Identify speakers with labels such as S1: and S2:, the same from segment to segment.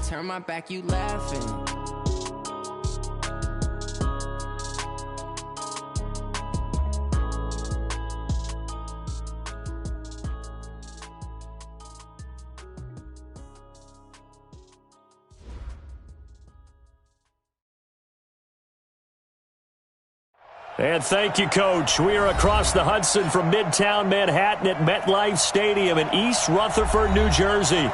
S1: turn my back, you laughing.
S2: And thank you, Coach. We are across the Hudson from Midtown Manhattan at MetLife Stadium in East Rutherford, New Jersey.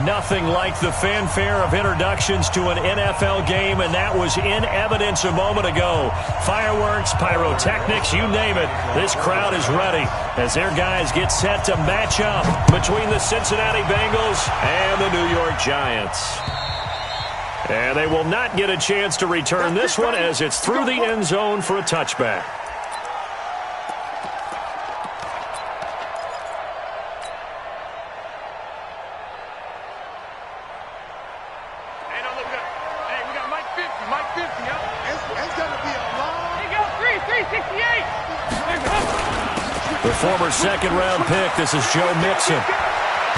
S2: Nothing like the fanfare of introductions to an NFL game, and that was in evidence a moment ago. Fireworks, pyrotechnics, you name it. This crowd is ready as their guys get set to match up between the Cincinnati Bengals and the New York Giants. And they will not get a chance to return this one as it's through the end zone for a touchback.
S3: Hey, no, look up. Hey, we got Mike 50, Mike 50, yo. It's going to be a long... Here you go, 368.
S2: The former second-round pick, this is Joe Mixon.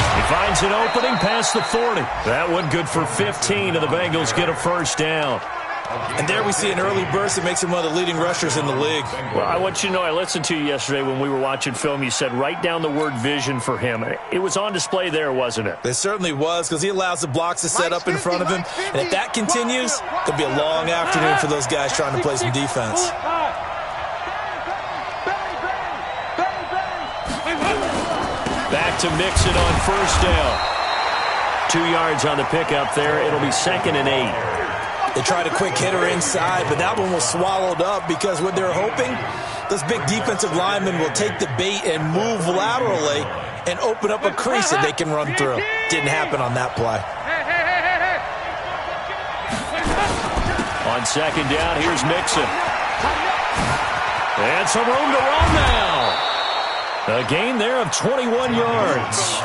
S2: He finds an opening past the 40. That one good for 15, and the Bengals get a first down.
S4: And there we see an early burst that makes him one of the leading rushers in the league.
S2: Well, I want you to know, I listened to you yesterday when we were watching film. You said write down the word vision for him. It was on display there, wasn't it?
S4: It certainly was, because he allows the blocks to set up in front of him. And if that continues, it'll be a long afternoon for those guys trying to play some defense.
S2: Back to Mixon on first down. 2 yards on the pickup there. It'll be 2nd and 8.
S4: They tried a quick hitter inside, but that one was swallowed up because what they're hoping, those big defensive linemen will take the bait and move laterally and open up a crease that they can run through. Didn't happen on that play.
S2: On second down, here's Mixon. And some room to run now. A gain there of 21 yards.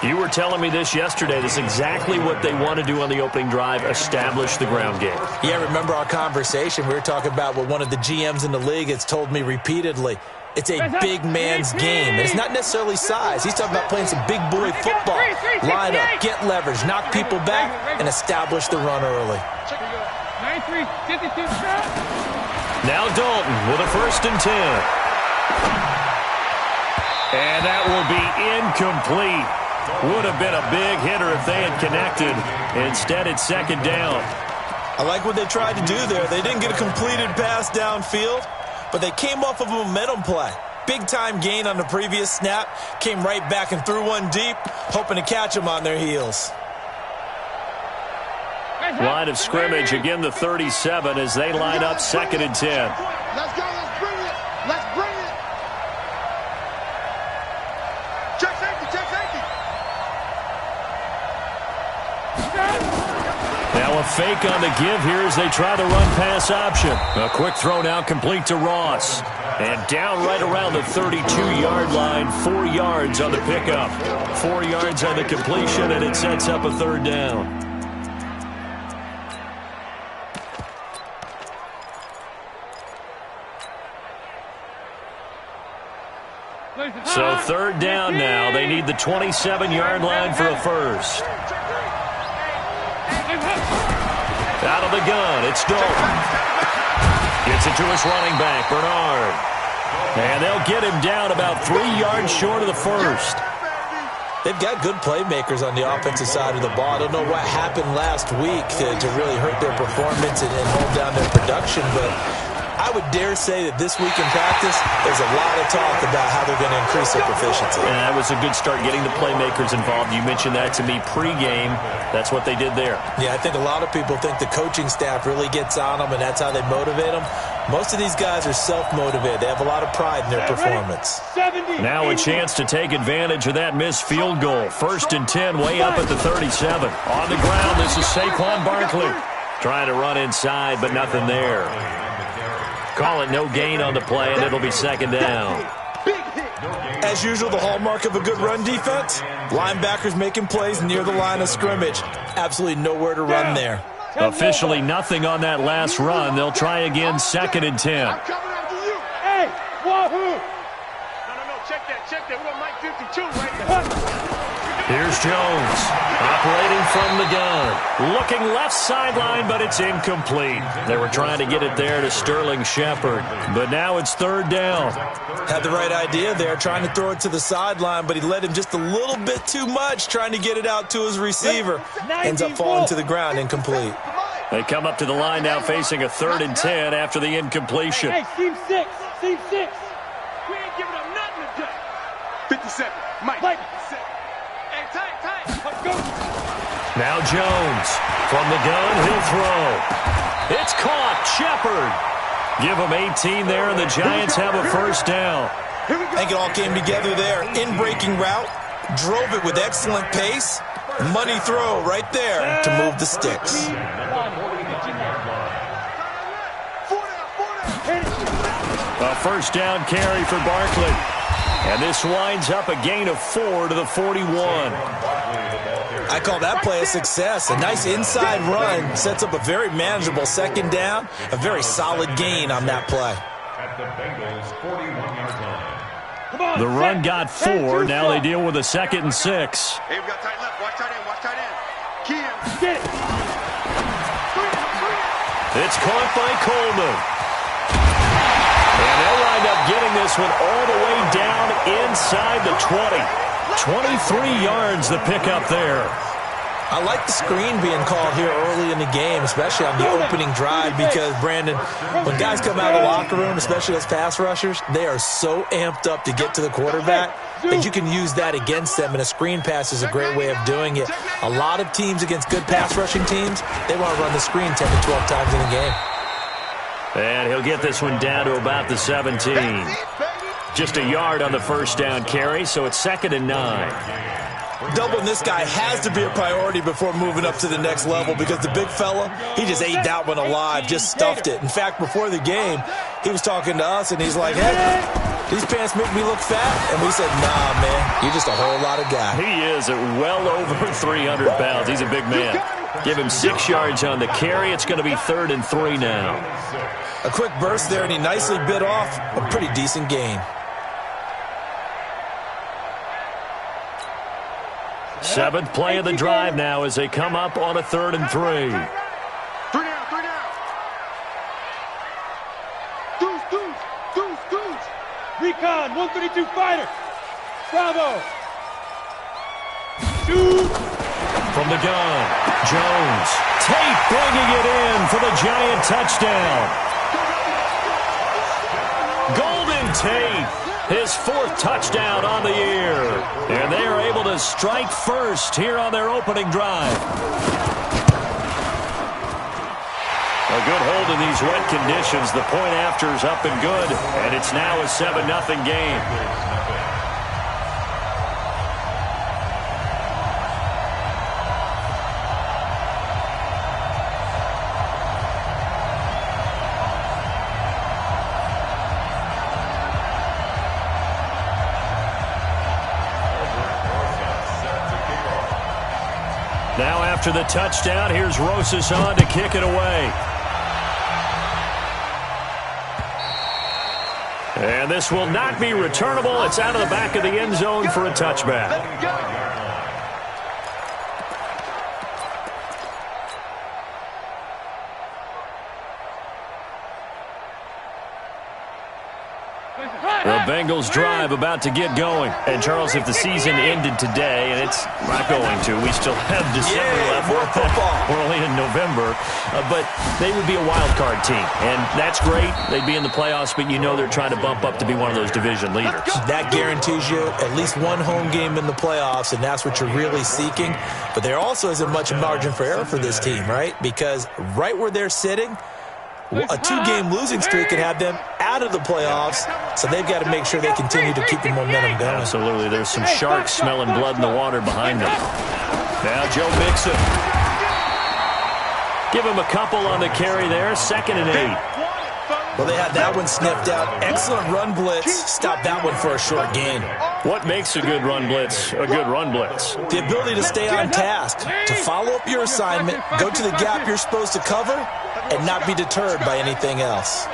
S2: You were telling me this yesterday. This is exactly what they want to do on the opening drive, establish the ground game.
S4: Yeah, remember our conversation. We were talking about what one of the GMs in the league has told me repeatedly. It's a big man's game. It's not necessarily size. He's talking about playing some big boy football. Line up, get leverage, knock people back, and establish the run early.
S2: Now Dalton with a 1st and 10. And that will be incomplete. Would have been a big hitter if they had connected. Instead, it's 2nd down.
S4: I like what they tried to do there. They didn't get a completed pass downfield, but they came off of a momentum play. Big-time gain on the previous snap. Came right back and threw one deep, hoping to catch them on their heels.
S2: Line of scrimmage, again the 37 as they line up 2nd and 10.
S3: Let's go, let's bring it. Let's bring it. Check safety, check safety.
S2: Now a fake on the give here as they try the run-pass option. A quick throw now complete to Ross. And down right around the 32-yard line, 4 yards on the pickup. 4 yards on the completion, and it sets up a 3rd down. So 3rd down now. They need the 27-yard line for a first. Out of the gun, it's Dalton. Gets it to his running back, Bernard. And they'll get him down about 3 yards short of the first.
S4: They've got good playmakers on the offensive side of the ball. I don't know what happened last week to really hurt their performance and hold down their production, but I would dare say that this week in practice, there's a lot of talk about how they're going to increase their proficiency.
S2: And that was a good start, getting the playmakers involved. You mentioned that to me pregame. That's what they did there.
S4: Yeah, I think a lot of people think the coaching staff really gets on them, and that's how they motivate them. Most of these guys are self-motivated. They have a lot of pride in their performance.
S2: Now a chance to take advantage of that missed field goal. 1st and 10, way up at the 37. On the ground, this is Saquon Barkley. Trying to run inside, but nothing there. Call it no gain on the play, and it'll be 2nd down.
S4: As usual, the hallmark of a good run defense, linebackers making plays near the line of scrimmage. Absolutely nowhere to run there.
S2: Officially nothing on that last run. They'll try again, 2nd and 10.
S3: I'm coming after you. Hey, wahoo! No, check that. We got Mike 52 right there.
S2: Here's Jones, operating from the gun. Looking left sideline, but it's incomplete. They were trying to get it there to Sterling Shepard, but now it's third down.
S4: Had the right idea there, trying to throw it to the sideline, but he led him just a little bit too much, trying to get it out to his receiver. Ends up falling to the ground, incomplete.
S2: They come up to the line now facing a 3rd and 10 after the incompletion.
S3: Hey, team 6. We ain't giving up nothing today. 57. Mike. Hey, tight. Let's go.
S2: Now Jones. From the gun, he'll throw. It's caught. Shepard. Give him 18 there, and the Giants have a first down.
S4: I think it all came together there. In-breaking route. Drove it with excellent pace. Money throw right there to move the sticks.
S2: A first down carry for Barkley. And this winds up a gain of 4 to the 41.
S4: I call that play a success. A nice inside run sets up a very manageable second down. A very solid gain on that play.
S2: The run got 4. Now they deal with a 2nd and 6.
S3: Hey, we got tight left. Watch tight end. Kim. Get it.
S2: It's caught by Coleman. And they'll wind up getting this one all the way down inside the 20. 23 yards the pickup there.
S4: I like the screen being called here early in the game, especially on the opening drive, because, Brandon, when guys come out of the locker room, especially as pass rushers, they are so amped up to get to the quarterback that you can use that against them, and a screen pass is a great way of doing it. A lot of teams against good pass rushing teams, they want to run the screen 10 to 12 times in a game.
S2: And he'll get this one down to about the 17. Just a yard on the first down carry, so it's 2nd and 9.
S4: Doubling this guy has to be a priority before moving up to the next level, because the big fella, he just ate that one alive, just stuffed it. In fact, before the game, he was talking to us, and he's like, hey, these pants make me look fat. And we said, nah, man, you're just a whole lot of guy.
S2: He is at well over 300 pounds. He's a big man. Give him 6 yards on the carry. It's going to be 3rd and 3 now.
S4: A quick burst there, and he nicely bit off a pretty decent gain.
S2: 7th play of the drive now as they come up on a 3rd and 3.
S3: 3 down. Deuce. Recon, 132 fighter. Bravo. Shoot.
S2: From the gun, Jones. Tate bringing it in for the Giant touchdown. Golden Tate. His 4th touchdown on the year. And they are able to strike first here on their opening drive. A good hold in these wet conditions. The point after is up and good. And it's now a 7-0 game. Now after the touchdown, here's Rosas on to kick it away. And this will not be returnable. It's out of the back of the end zone for a touchback. The Bengals drive about to get going. And, Charles, if the season ended today, and it's not going to, we still have December left. We're only in November. But they would be a wild card team. And that's great. They'd be in the playoffs, but you know they're trying to bump up to be one of those division leaders.
S4: That guarantees you at least one home game in the playoffs, and that's what you're really seeking. But there also isn't much margin for error for this team, right? Because right where they're sitting, a 2-game losing streak can have them out of the playoffs, so they've got to make sure they continue to keep the momentum going.
S2: Absolutely. There's some sharks smelling blood in the water behind them. Now Joe Mixon. Give him a couple on the carry there. 2nd and 8.
S4: Well, they had that one sniffed out. Excellent run blitz. Stop that one for a short gain.
S2: What makes a good run blitz a good run blitz?
S4: The ability to stay on task, to follow up your assignment, go to the gap you're supposed to cover, and not be deterred by anything else.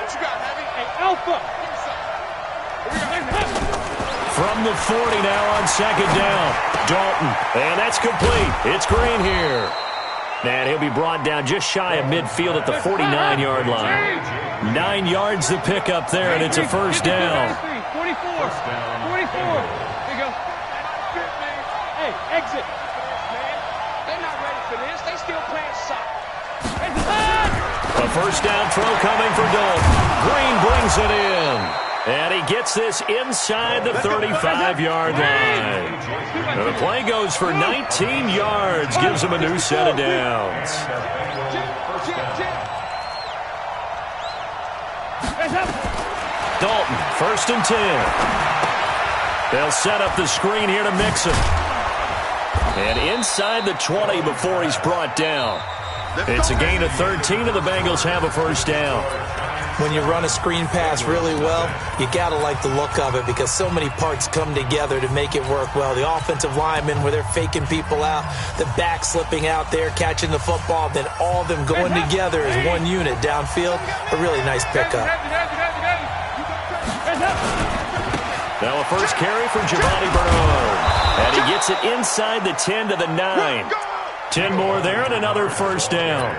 S2: From the 40 now on second down. Dalton, and that's complete. It's Green here. And he'll be brought down just shy of midfield at the 49-yard line. 9 yards to pick up there, and it's a first down.
S3: 44. 44. There you go. Hey, exit. They're not ready for this. They still playing soccer.
S2: A first down throw coming for Dalton. Green brings it in. And he gets this inside the 35-yard line. And the play goes for 19 yards. Gives him a new set of downs. Dalton, 1st and 10. They'll set up the screen here to Mixon. And inside the 20 before he's brought down. It's a gain of 13, and the Bengals have a first down.
S4: When you run a screen pass really well, you got to like the look of it because so many parts come together to make it work well. The offensive linemen, where they're faking people out, the back slipping out there, catching the football, then all of them going together as one unit downfield. A really nice pickup.
S2: Now a first carry for Giovanni Bernard. And he gets it inside the 10 to the 9. 10 more there and another first down.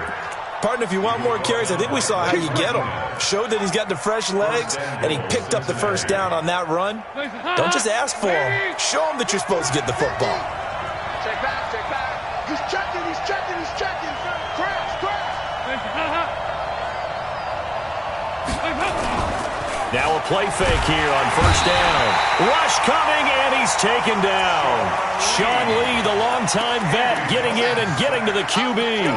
S4: Partner, if you want more carries, I think we saw how you get them. Showed that he's got the fresh legs, and he picked up the first down on that run. Don't just ask for him. Show him that you're supposed to get the football.
S3: Check back, check back. He's checking, he's checking, he's checking. Crash.
S2: Now a play fake here on first down. Rush coming, and he's taken down. Sean Lee, the longtime vet, getting in and getting to the QB.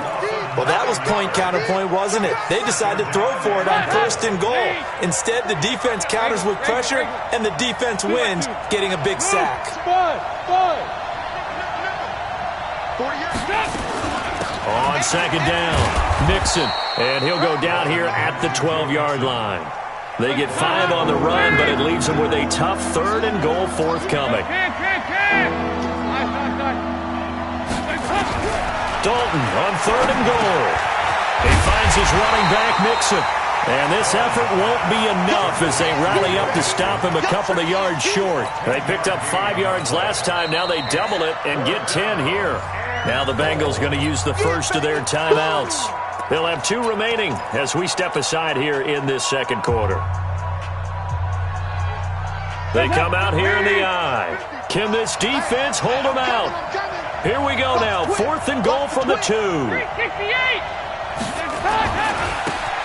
S4: Well, that was point counterpoint, wasn't it? They decided to throw for it on 1st and goal. Instead, the defense counters with pressure, and the defense wins, getting a big sack.
S2: On second down, Mixon, and he'll go down here at the 12-yard line. They get 5 on the run, but it leaves them with a tough 3rd and goal forthcoming. Dalton on 3rd and goal. He finds his running back, Mixon. And this effort won't be enough as they rally up to stop him a couple of yards short. They picked up 5 yards last time. Now they double it and get 10 here. Now the Bengals going to use the first of their timeouts. They'll have 2 remaining as we step aside here in this second quarter. They come out here in the eye. Can this defense hold them out? Here we go now. 4th and goal from the 2.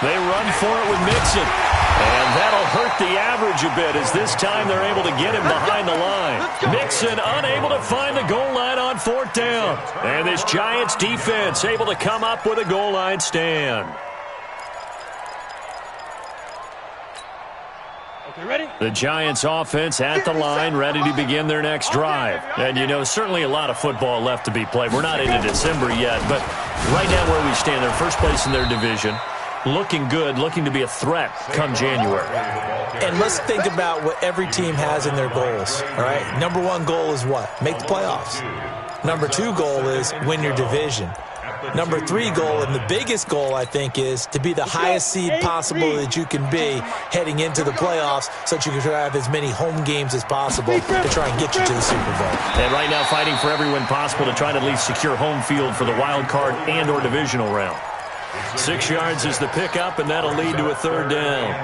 S2: They run for it with Mixon. And that'll hurt the average a bit as this time they're able to get him behind the line. Mixon unable to find the goal line on 4th down. And this Giants defense able to come up with a goal line stand.
S3: Ready?
S2: The Giants offense at the line, ready to begin their next drive. And, you know, certainly a lot of football left to be played. We're not into December yet, but right now where we stand, they're first place in their division. Looking good, looking to be a threat come January.
S4: And let's think about what every team has in their goals, all right? Number 1 goal is what? Make the playoffs. Number 2 goal is win your division. Number 3 goal, and the biggest goal, I think, is to be the highest seed possible that you can be heading into the playoffs so that you can have as many home games as possible to try and get you to the Super Bowl.
S2: And right now fighting for every win possible to try to at least secure home field for the wild card and or divisional round. 6 yards is the pickup, and that'll lead to a 3rd down.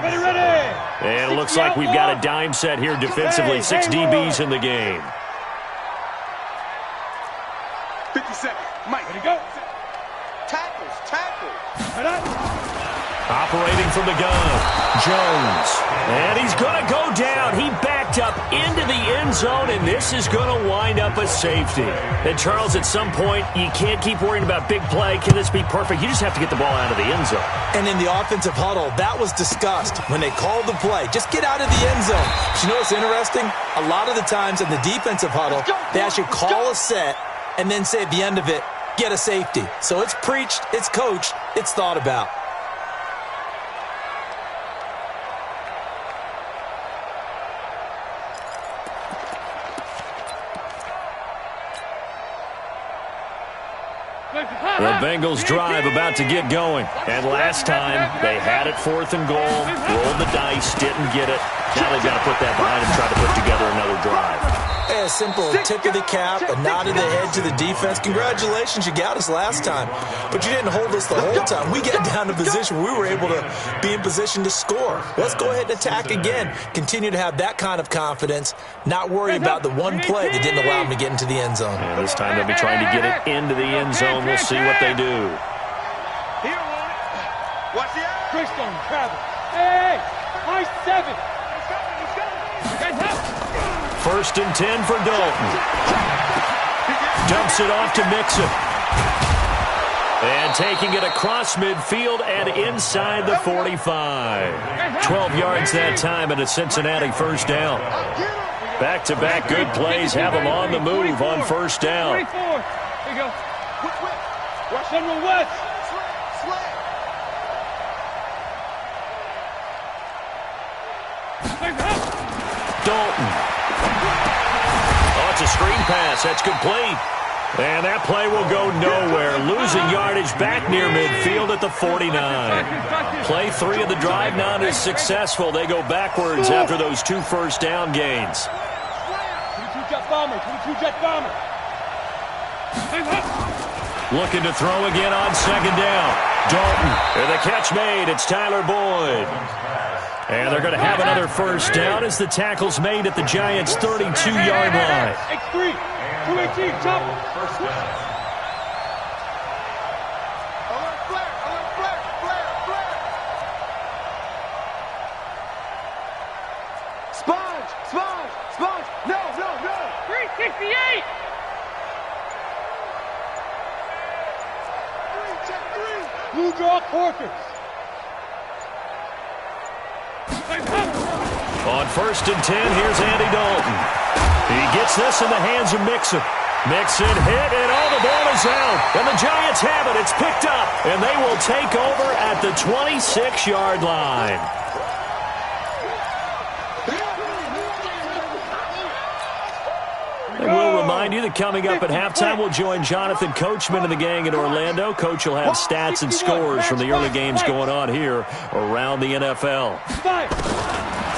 S2: And it looks like we've got a dime set here defensively. 6 DBs in the game.
S3: 57. Mike, ready to go. Tackles.
S2: Operating from the gun, Jones. And he's going to go down. He backed up into the end zone, and this is going to wind up a safety. And, Charles, at some point, you can't keep worrying about big play. Can this be perfect? You just have to get the ball out of the end zone.
S4: And in the offensive huddle, that was discussed when they called the play. Just get out of the end zone. But you know what's interesting? A lot of the times in the defensive huddle, they actually call a set and then say at the end of it, get a safety. So it's preached, it's coached, it's thought about.
S2: The Bengals drive about to get going. And last time, they had it 4th and goal, rolled the dice, didn't get it. Now they've got to put that behind them, try to put together another drive.
S4: A simple tip of the cap, a nod of the head to the defense. Congratulations, you got us last time. But you didn't hold us the whole time. We got down to position where we were able to be in position to score. Let's go ahead and attack again. Continue to have that kind of confidence, not worry about the one play that didn't allow them to get into the end zone.
S2: And this time they'll be trying to get it into the end zone. We'll see what they do.
S3: Christone, travel. Hey, high 7.
S2: First and 10 for Dalton. Dumps it off to Mixon. And taking it across midfield and inside the 45. 12 yards that time and a Cincinnati first down. Back-to-back good plays have them on the move on first down.
S3: 24. Here you go. General West.
S2: Dalton. Oh, it's a screen pass. That's complete. And that play will go nowhere. Losing yardage back near midfield at the 49. Play 3 of the drive not as successful. They go backwards after those 2 first down gains.
S3: 22-jet bomber. 22-jet bomber.
S2: Looking to throw again on second down. Dalton. And the catch made. It's Tyler Boyd. And they're going to have another first down as the tackle's made at the Giants' 32-yard line.
S3: X3, 218, jump. Sponge. No. 368. Blue draw quarters.
S2: On first and 10, here's Andy Dalton. He gets this in the hands of Mixon. Mixon hit, and all the ball is out. And the Giants have it. It's picked up, and they will take over at the 26-yard line. And we'll remind you that coming up at halftime, we'll join Jonathan Coachman and the gang in Orlando. Coach will have stats and scores from the early games going on here around the NFL.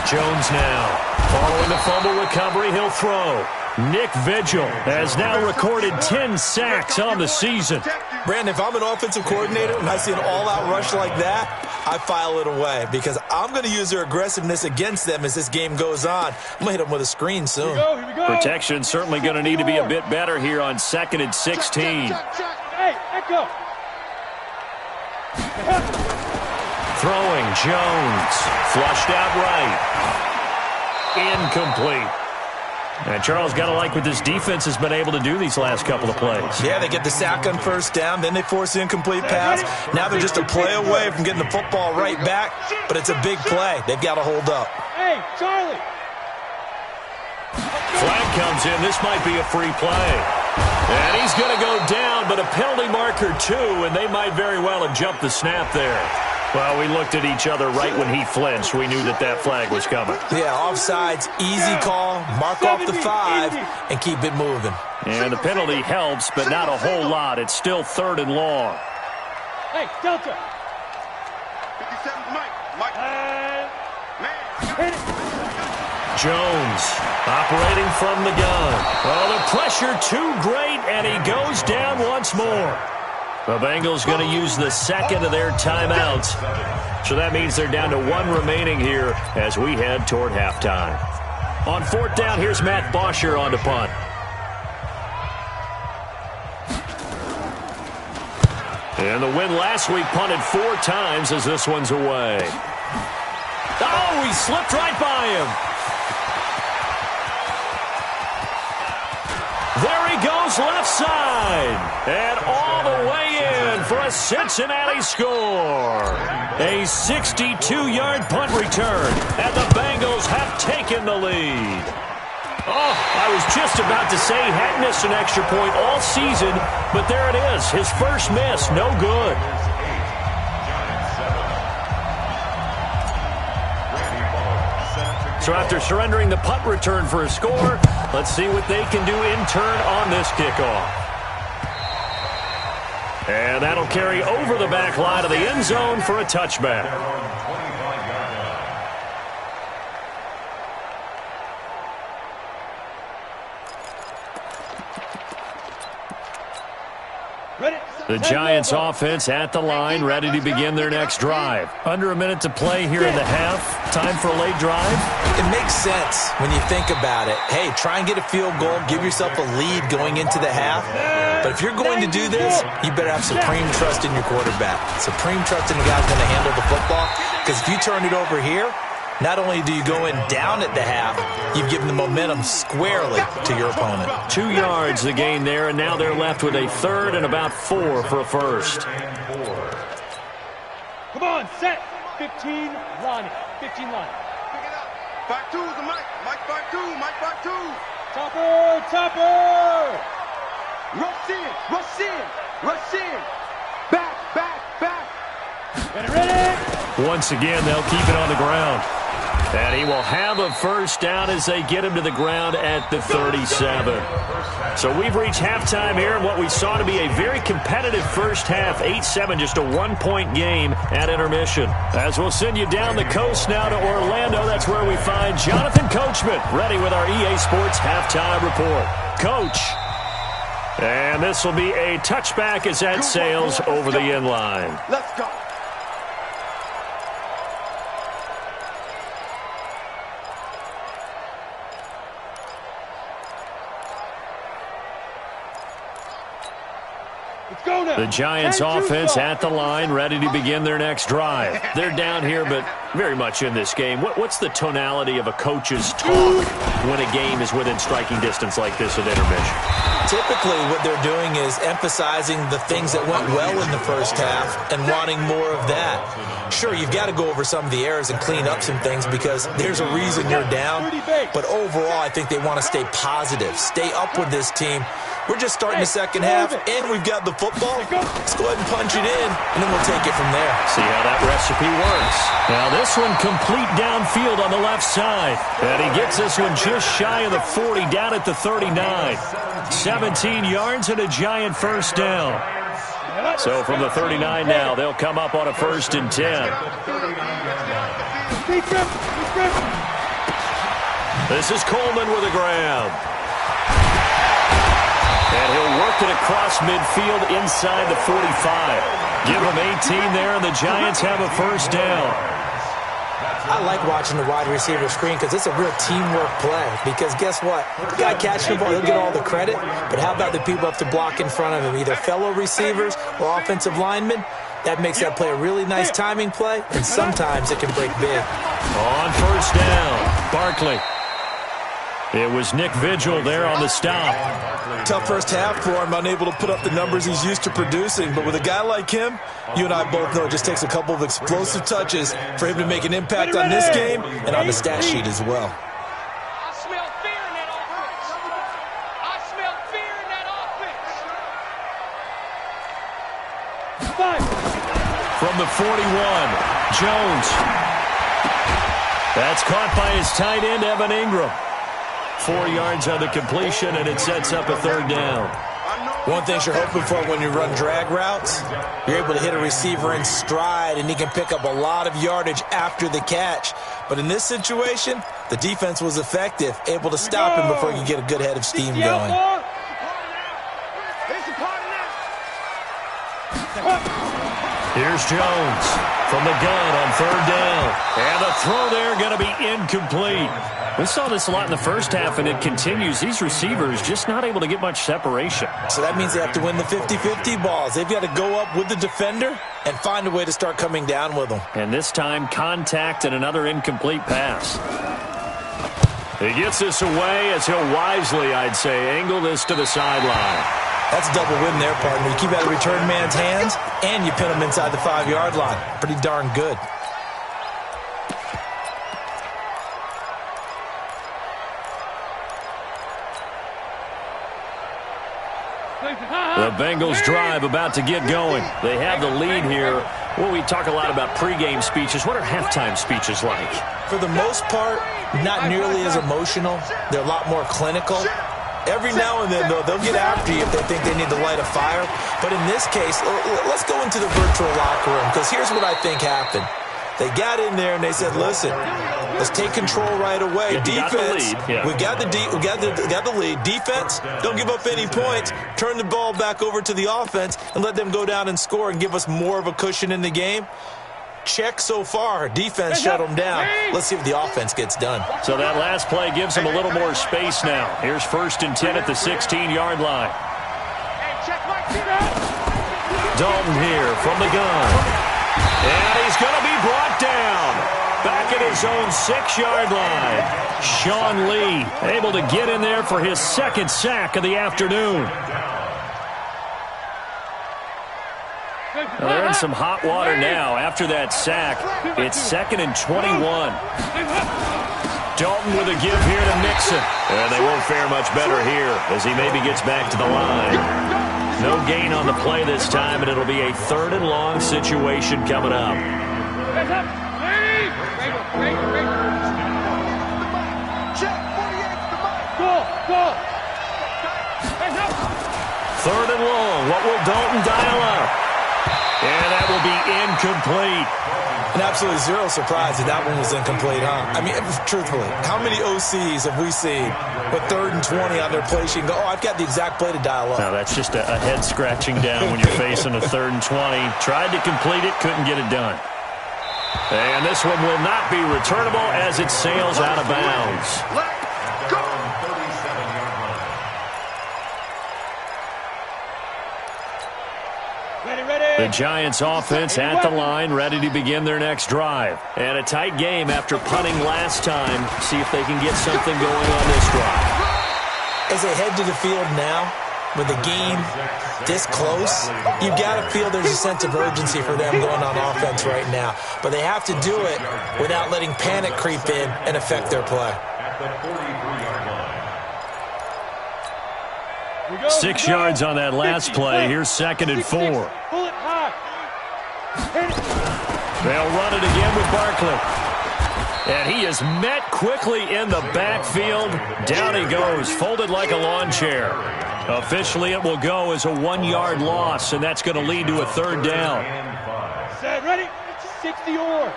S2: Jones now. Following the fumble recovery, he'll throw. Nick Vigil has now recorded 10 sacks on the season.
S4: Brandon, if I'm an offensive coordinator and I see an all-out rush like that, I file it away because I'm going to use their aggressiveness against them as this game goes on. I'm going to hit them with a screen soon.
S3: Here we go.
S2: Protection certainly going to need to be a bit better here on 2nd and 16.
S3: Hey, Echo.
S2: Throwing Jones. Flushed out right. Incomplete. And Charles, got to like what this defense has been able to do these last couple of plays.
S4: Yeah, they get the sack on first down, then they force the incomplete pass. Now they're just a play away from getting the football right back, but it's a big play. They've got to hold up.
S3: Hey, Charlie.
S2: Flag comes in. This might be a free play. And he's going to go down, but a penalty marker too, and they might very well have jumped the snap there. Well, we looked at each other right when he flinched. We knew that that flag was coming.
S4: Yeah, offsides, easy call, mark off the 5, and keep it moving.
S2: And the penalty helps, but not a whole lot. It's still 3rd and long.
S3: Hey, Delta.
S1: 57, Mike.
S2: Jones operating from the gun. Well, the pressure too great, and he goes down once more. The Bengals going to use the second of their timeouts. So that means they're down to 1 remaining here as we head toward halftime. On 4th down, here's Matt Bosher on to punt. And the win last week punted 4 times as this one's away. Oh, he slipped right by him. There he goes left side. And all the way in for a Cincinnati score. A 62-yard punt return. And the Bengals have taken the lead. Oh, I was just about to say he hadn't missed an extra point all season, but there it is. His first miss, no good. So after surrendering the punt return for a score, let's see what they can do in turn on this kickoff. And that'll carry over the back line of the end zone for a touchback. The Giants offense at the line, ready to begin their next drive. Under a minute to play here in the half. Time for a late drive.
S4: It makes sense when you think about it. Hey, try and get a field goal. Give yourself a lead going into the half. But if you're going to do this, you better have supreme trust in your quarterback. Supreme trust in the guy who's going to handle the football. Because if you turn it over here, not only do you go in down at the half, you've given the momentum squarely to your opponent.
S2: 2 yards the gain there, and now they're left with a third and about 4 for a first.
S3: Come on, set. 15 line. 15 line.
S1: Pick it up. 5-2 is the Mike. Mike 5-2. Mike 5-2.
S3: Topper, topper.
S1: Rush in. Rush in. Rush in. Back, back, back.
S3: Get it ready.
S2: Once again, they'll keep it on the ground. And he will have a first down as they get him to the ground at the 37. So we've reached halftime here in what we saw to be a very competitive first half. 8-7, just a 1-point game at intermission. As we'll send you down the coast now to Orlando, that's where we find Jonathan Coachman, ready with our EA Sports halftime report. Coach. And this will be a touchback as that sails over the end line.
S1: Let's go.
S2: The Giants offense at the line, ready to begin their next drive. They're down here, but very much in this game. What's the tonality of a coach's talk when a game is within striking distance like this at intermission?
S4: Typically, what they're doing is emphasizing the things that went well in the first half and wanting more of that. Sure, you've got to go over some of the errors and clean up some things because there's a reason you're down. But overall, I think they want to stay positive, stay up with this team. We're just starting the second half, and we've got the football. Let's go ahead and punch it in, and then we'll take it from there.
S2: See how that recipe works. Now this one complete downfield on the left side. And he gets this one just shy of the 40, down at the 39. 17 yards and a Giant first down. So from the 39 now, they'll come up on a 1st and 10. This is Coleman with a grab. And he'll work it across midfield inside the 45. Give him 18 there, and the Giants have a first down.
S4: I like watching the wide receiver screen because it's a real teamwork play. Because guess what? The guy catching the ball, he'll get all the credit. But how about the people up to block in front of him, either fellow receivers or offensive linemen? That makes that play a really nice timing play, and sometimes it can break big.
S2: On first down, Barkley. It was Nick Vigil there on the stop.
S4: Tough first half for him, unable to put up the numbers he's used to producing. But with a guy like him, you and I both know it just takes a couple of explosive touches for him to make an impact on this game and on the stat sheet as well.
S3: I smell fear in that offense. I smell fear in that offense.
S2: From the 41, Jones. That's caught by his tight end, Evan Ingram. 4 yards on the completion, and it sets up a third down.
S4: One thing you're hoping for when you run drag routes, you're able to hit a receiver in stride, and he can pick up a lot of yardage after the catch. But in this situation, the defense was effective, able to stop him before he could get a good head of steam going.
S2: Here's Jones from the gun on third down. And the throw there going to be incomplete. We saw this a lot in the first half, and it continues. These receivers just not able to get much separation.
S4: So that means they have to win the 50-50 balls. They've got to go up with the defender and find a way to start coming down with them.
S2: And this time, contact and another incomplete pass. He gets this away as he'll wisely, I'd say, angle this to the sideline.
S4: That's a double win there, partner. You keep out of return man's hands, and you pin him inside the 5-yard line. Pretty darn good.
S2: The Bengals drive about to get going. They have the lead here. Well, we talk a lot about pregame speeches. What are halftime speeches like?
S4: For the most part, not nearly as emotional. They're a lot more clinical. Every now and then, though, they'll get after you if they think they need to light a fire. But in this case, let's go into the virtual locker room, because here's what I think happened. They got in there and they said, listen, let's take control right away. Defense, we got the lead. Defense, don't give up any points. Turn the ball back over to the offense and let them go down and score and give us more of a cushion in the game. Check so far. Defense shut them down. Let's see if the offense gets done.
S2: So that last play gives them a little more space now. Here's 1st and 10 at the 16-yard line. Dalton here from the gun. And he's going to be brought down. Back at his own 6-yard line. Sean Lee able to get in there for his 2nd sack of the afternoon. Well, they're in some hot water now. After that sack, it's 2nd and 21. Dalton with a give here to Mixon. And they won't fare much better here as he maybe gets back to the line. No gain on the play this time, and it'll be a 3rd and long situation coming up. 3rd and long. What will Dalton dial up? And that will be incomplete.
S4: And absolutely zero surprise that one was incomplete, huh? I mean, truthfully, how many OCs have we seen with 3rd and 20 on their play sheet and go, oh, I've got the exact play to dial up?
S2: No, that's just a head scratching down when you're facing a 3rd and 20. Tried to complete it, couldn't get it done. And this one will not be returnable as it sails out of bounds. The Giants offense at the line, ready to begin their next drive. And a tight game after punting last time. See if they can get something going on this drive.
S4: As they head to the field now, with the game this close, you've got to feel there's a sense of urgency for them going on offense right now. But they have to do it without letting panic creep in and affect their play.
S2: 6 yards on that last play. Here's 2nd and 4. They'll run it again with Barkley. And he is met quickly in the backfield. Down he goes, folded like a lawn chair. Officially, it will go as a 1-yard loss, and that's going to lead to a 3rd down.
S3: Set, ready? 60 or.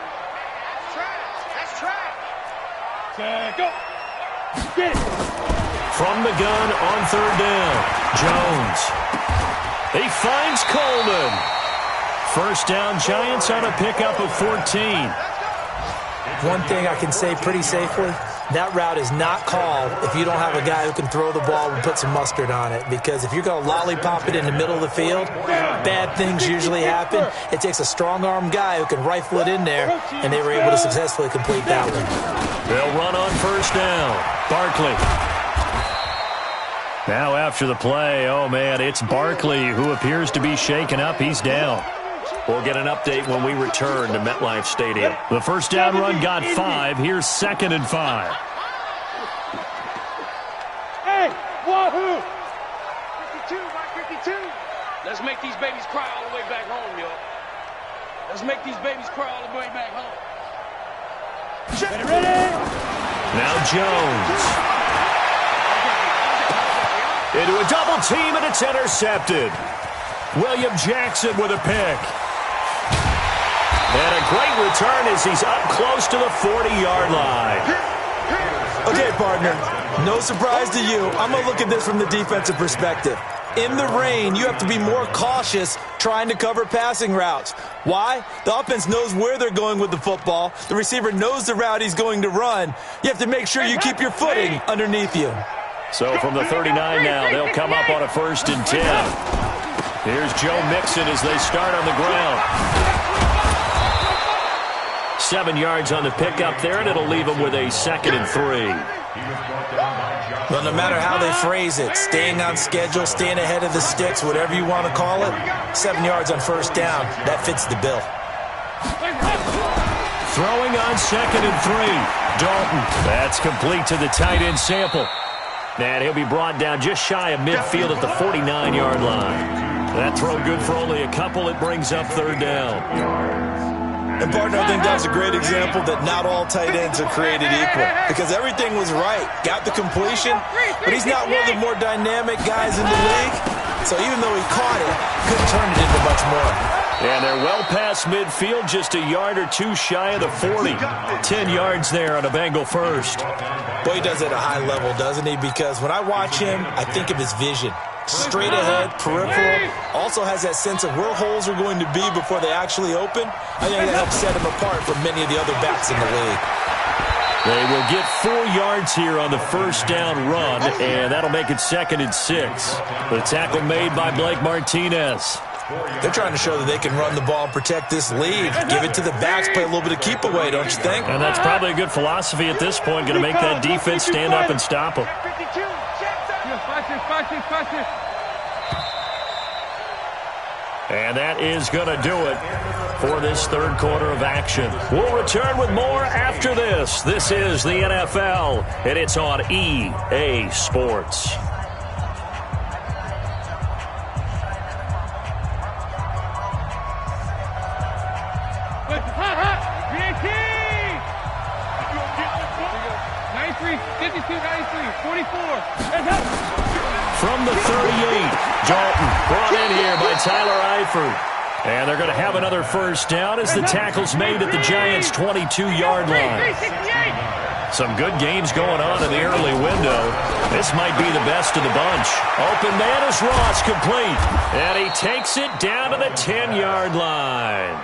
S3: That's track. Set, go. Get it.
S2: From the gun on 3rd down, Jones. He finds Coleman. 1st down, Giants on a pickup of 14.
S4: One thing I can say pretty safely, that route is not called if you don't have a guy who can throw the ball and put some mustard on it. Because if you're going to lollipop it in the middle of the field, bad things usually happen. It takes a strong-arm guy who can rifle it in there, and they were able to successfully complete that one.
S2: They'll run on 1st down. Barkley. Now after the play, oh man, it's Barkley who appears to be shaken up. He's down. We'll get an update when we return to MetLife Stadium. The 1st down run got 5. Here's 2nd and 5.
S3: Hey, wahoo! 52 by 52. Let's make these babies cry all the way back home, yo. Let's make these babies cry all the way back home. Ready?
S2: Now Jones. Into a double team, and it's intercepted. William Jackson with a pick. And a great return as he's up close to the 40-yard line.
S4: Okay, partner, no surprise to you. I'm going to look at this from the defensive perspective. In the rain, you have to be more cautious trying to cover passing routes. Why? The offense knows where they're going with the football. The receiver knows the route he's going to run. You have to make sure you keep your footing underneath you.
S2: So from the 39 now, they'll come up on a 1st and 10. Here's Joe Mixon as they start on the ground. 7 yards on the pickup there, and it'll leave them with a 2nd and 3.
S4: Well, no matter how they phrase it, staying on schedule, staying ahead of the sticks, whatever you want to call it, 7 yards on 1st down, that fits the bill.
S2: Throwing on 2nd and 3. Dalton. That's complete to the tight end Sample. And he'll be brought down just shy of midfield at the 49-yard line. That throw good for only a couple. It brings up 3rd down.
S4: And, partner, I think that was a great example that not all tight ends are created equal because everything was right. Got the completion, but he's not one of the more dynamic guys in the league. So even though he caught it, couldn't turn it into much more.
S2: And they're well past midfield, just a yard or two shy of the 40. 10 yards there on a Bengal first.
S4: Boy, he does it at a high level, doesn't he? Because when I watch him, I think of his vision. Straight ahead, peripheral, also has that sense of where holes are going to be before they actually open. I think that helps set him apart from many of the other backs in the league.
S2: They will get 4 yards here on the first down run, and that'll make it 2nd and 6. The tackle made by Blake Martinez.
S4: They're trying to show that they can run the ball and protect this lead. Give it to the backs, play a little bit of keep away, don't you think?
S2: And that's probably a good philosophy at this point, going to make that defense stand up and stop them. And that is going to do it for this third quarter of action. We'll return with more after this. This is the NFL, and it's on EA Sports. From the 38, Dalton brought in here by Tyler Eifert. And they're going to have another first down as the tackle's made at the Giants' 22-yard line. Some good games going on in the early window. This might be the best of the bunch. Open man is Ross, complete. And he takes it down to the 10-yard line.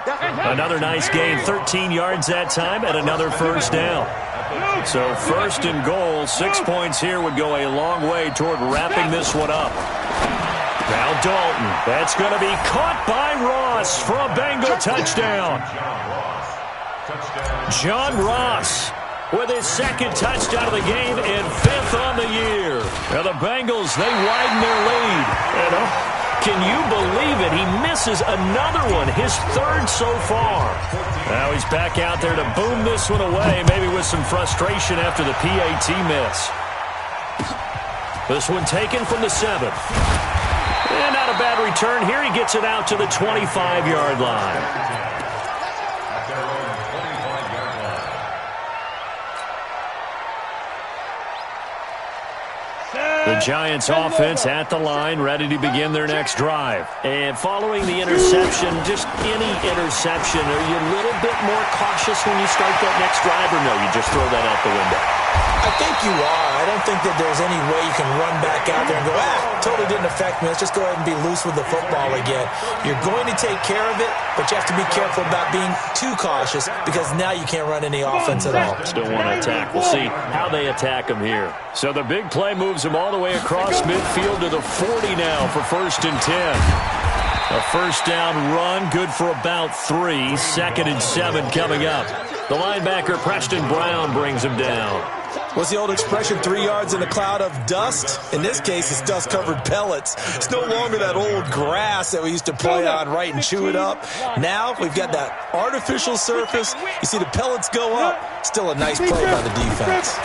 S2: Another nice gain, 13 yards that time, and another first down. So 1st and goal, 6 points here would go a long way toward wrapping this one up. Now Dalton, that's going to be caught by Ross for a Bengal touchdown. John Ross with his 2nd touchdown of the game and 5th on the year. Now the Bengals, they widen their lead. And can you believe it? He misses another one, his 3rd so far. Now he's back out there to boom this one away, maybe with some frustration after the PAT miss. This one taken from the 7th. And not a bad return here. He gets it out to the 25-yard line. The Giants offense at the line, ready to begin their next drive. And following the interception, just any interception, are you a little bit more cautious when you start that next drive, or no, you just throw that out the window?
S4: I think you are. I don't think that there's any way you can run back out there and go, totally didn't affect me. Let's just go ahead and be loose with the football again. You're going to take care of it, but you have to be careful about being too cautious because now you can't run any offense at all.
S2: Still want to attack. We'll see how they attack him here. So the big play moves him all the way across midfield to the 40 now for 1st and 10. A first down run, good for about 3. 2nd and 7 coming up. The linebacker, Preston Brown, brings him down.
S4: What's the old expression, 3 yards in a cloud of dust? In this case, it's dust-covered pellets. It's no longer that old grass that we used to play on, right, and chew it up. Now we've got that artificial surface. You see the pellets go up. Still a nice play by the defense.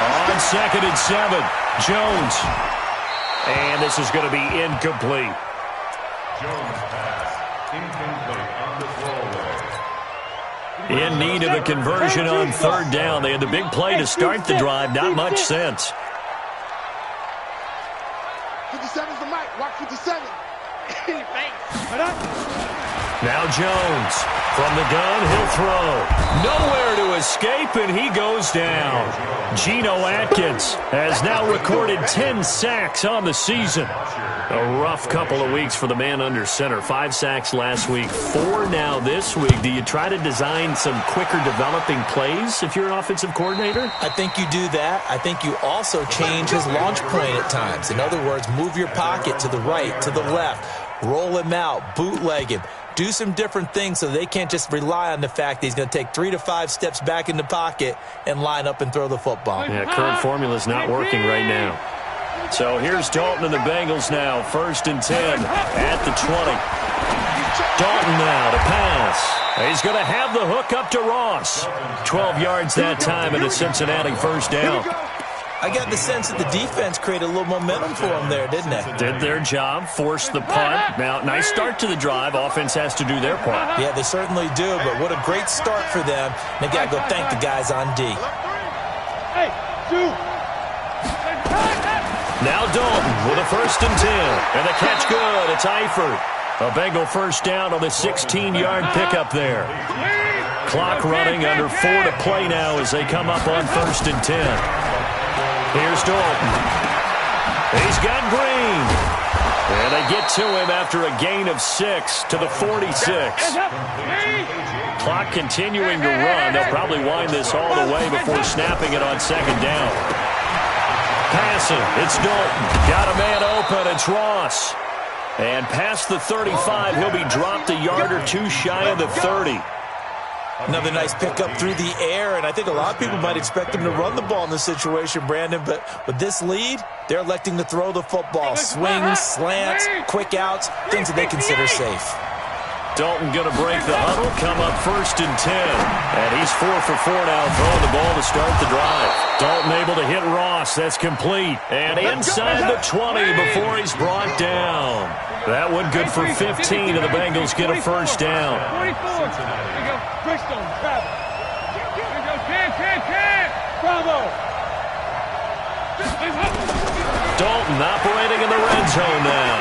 S2: On 2nd and 7, Jones. And this is going to be incomplete.
S5: Jones pass, incomplete on the throwaway.
S2: In need of a conversion on 3rd down. They had the big play to start the drive. Not much sense.
S1: 57's the mic. Watch 57.
S2: Now Jones from the gun. He'll throw. Nowhere to escape, and he goes down. Geno Atkins has now recorded 10 sacks on the season. A rough couple of weeks for the man under center. 5 sacks last week, 4 now this week. Do you try to design some quicker developing plays if you're an offensive coordinator?
S4: I think you do that. I think you also change his launch point at times. In other words, move your pocket to the right, to the left, roll him out, bootleg him. Do some different things so they can't just rely on the fact that he's going to take 3 to 5 steps back in the pocket and line up and throw the football.
S2: Yeah, current formula is not working right now. So here's Dalton and the Bengals now. 1st and 10 at the 20. Dalton now to pass. He's going to have the hook up to Ross. 12 yards that time, and the Cincinnati first down.
S4: I got the sense that the defense created a little momentum for them there, didn't they?
S2: Did their job, forced the punt. Now, nice start to the drive. Offense has to do their part.
S4: Yeah, they certainly do, but what a great start for them. They got to go thank the guys on D.
S3: Hey, dude.
S2: Now Dalton with a 1st and 10. And the catch good. It's Eifert. A Bengal first down on the 16-yard pickup there. Clock running, under 4 to play now as they come up on 1st and 10. Here's Dalton. He's got Green. And they get to him after a gain of 6 to the 46. Clock continuing to run. They'll probably wind this all the way before snapping it on 2nd down. Passing. It's Dalton. Got a man open. It's Ross. And past the 35, he'll be dropped a yard or 2 shy of the 30.
S4: Another nice pickup through the air, and I think a lot of people might expect him to run the ball in this situation, Brandon, but with this lead, they're electing to throw the football. Swings, slants, quick outs, things that they consider safe.
S2: Dalton going to break the huddle, come up 1st and 10. And he's 4 for 4 now, throwing the ball to start the drive. Dalton able to hit Ross. That's complete. And inside the 20 before he's brought down. That one good for 15, and the Bengals get a 1st down.
S3: 44. There you go. Bristol, travel. There you go. Can. Bravo.
S2: Dalton operating in the red zone now.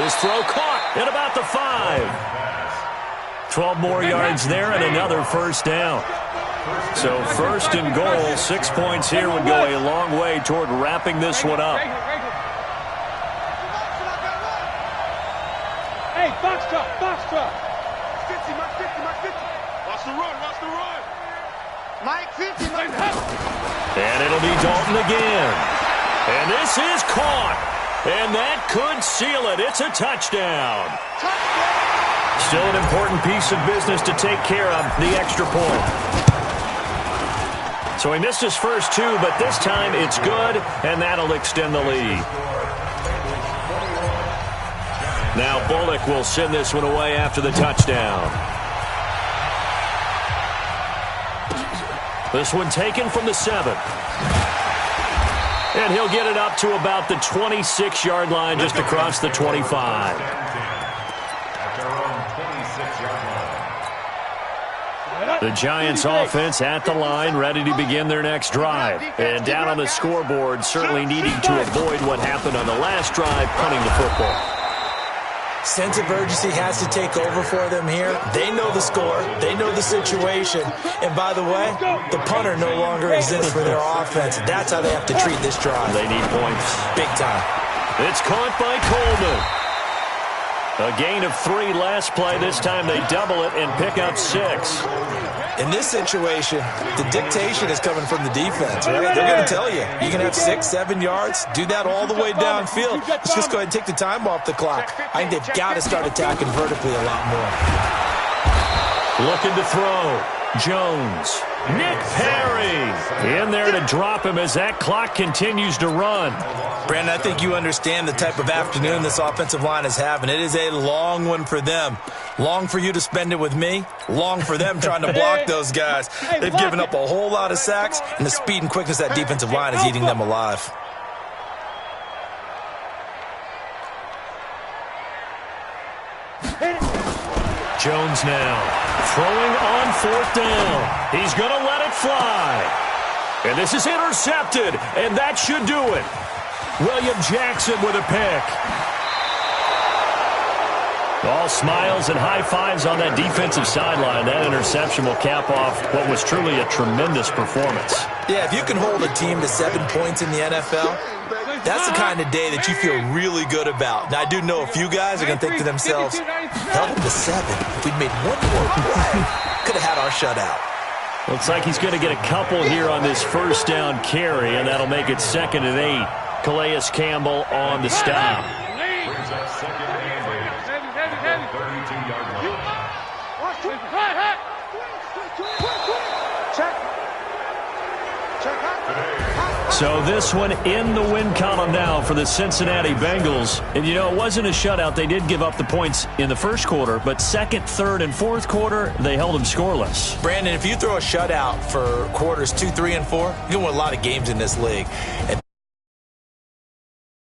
S2: His throw caught at about the 5. 12 more yards there and another 1st down. So 1st and goal, 6 points here would go a long way toward wrapping this one up.
S3: Hey, box truck.
S1: 50, Mike 50.
S3: Watch the run.
S1: Mike 50, Mike 50.
S2: And it'll be Dalton again. And this is caught. And that could seal it. It's a touchdown. Still an important piece of business to take care of, the extra point. So he missed his first 2, but this time it's good, and that'll extend the lead. Now Bullock will send this one away after the touchdown. This one taken from the 7. And he'll get it up to about the 26-yard line, just across the 25. The Giants offense at the line, ready to begin their next drive. And down on the scoreboard, certainly needing to avoid what happened on the last drive, punting the football.
S4: Sense of urgency has to take over for them here. They know the score. They know the situation. And by the way, the punter no longer exists for their offense. That's how they have to treat this drive.
S2: They need points.
S4: Big time.
S2: It's caught by Coleman. A gain of 3 last play. This time they double it and pick up 6.
S4: In this situation, the dictation is coming from the defense, right? They're going to tell you, you can have 6, 7 yards, do that all the way downfield. Let's just go ahead and take the time off the clock. I think they've got to start attacking vertically a lot more.
S2: Looking to throw. Jones. Nick Perry in there to drop him as that clock continues to run.
S4: Brandon, I think you understand the type of afternoon this offensive line is having. It is a long one for them. Long for you to spend it with me. Long for them trying to block those guys. They've given up a whole lot of sacks, and the speed and quickness of that defensive line is eating them alive.
S2: Jones now throwing on 4th down. He's going to let it fly. And this is intercepted, and that should do it. William Jackson with a pick. All smiles and high fives on that defensive sideline. That interception will cap off what was truly a tremendous performance.
S4: Yeah, if you can hold a team to 7 points in the NFL, that's the kind of day that you feel really good about. Now, I do know a few guys are going to think to themselves, held them to 7. If we'd made one more play, could have had our shutout.
S2: Looks like he's going to get a couple here on this 1st down carry, and that'll make it 2nd and 8. Calais Campbell on the stop.
S5: Brings up 2nd and 8. 32-yard line.
S2: So this one in the win column now for the Cincinnati Bengals. And, you know, it wasn't a shutout. They did give up the points in the first quarter, but second, third, and fourth quarter, they held them scoreless.
S4: Brandon, if you throw a shutout for quarters 2, 3, and 4, you can win a lot of games in this league. And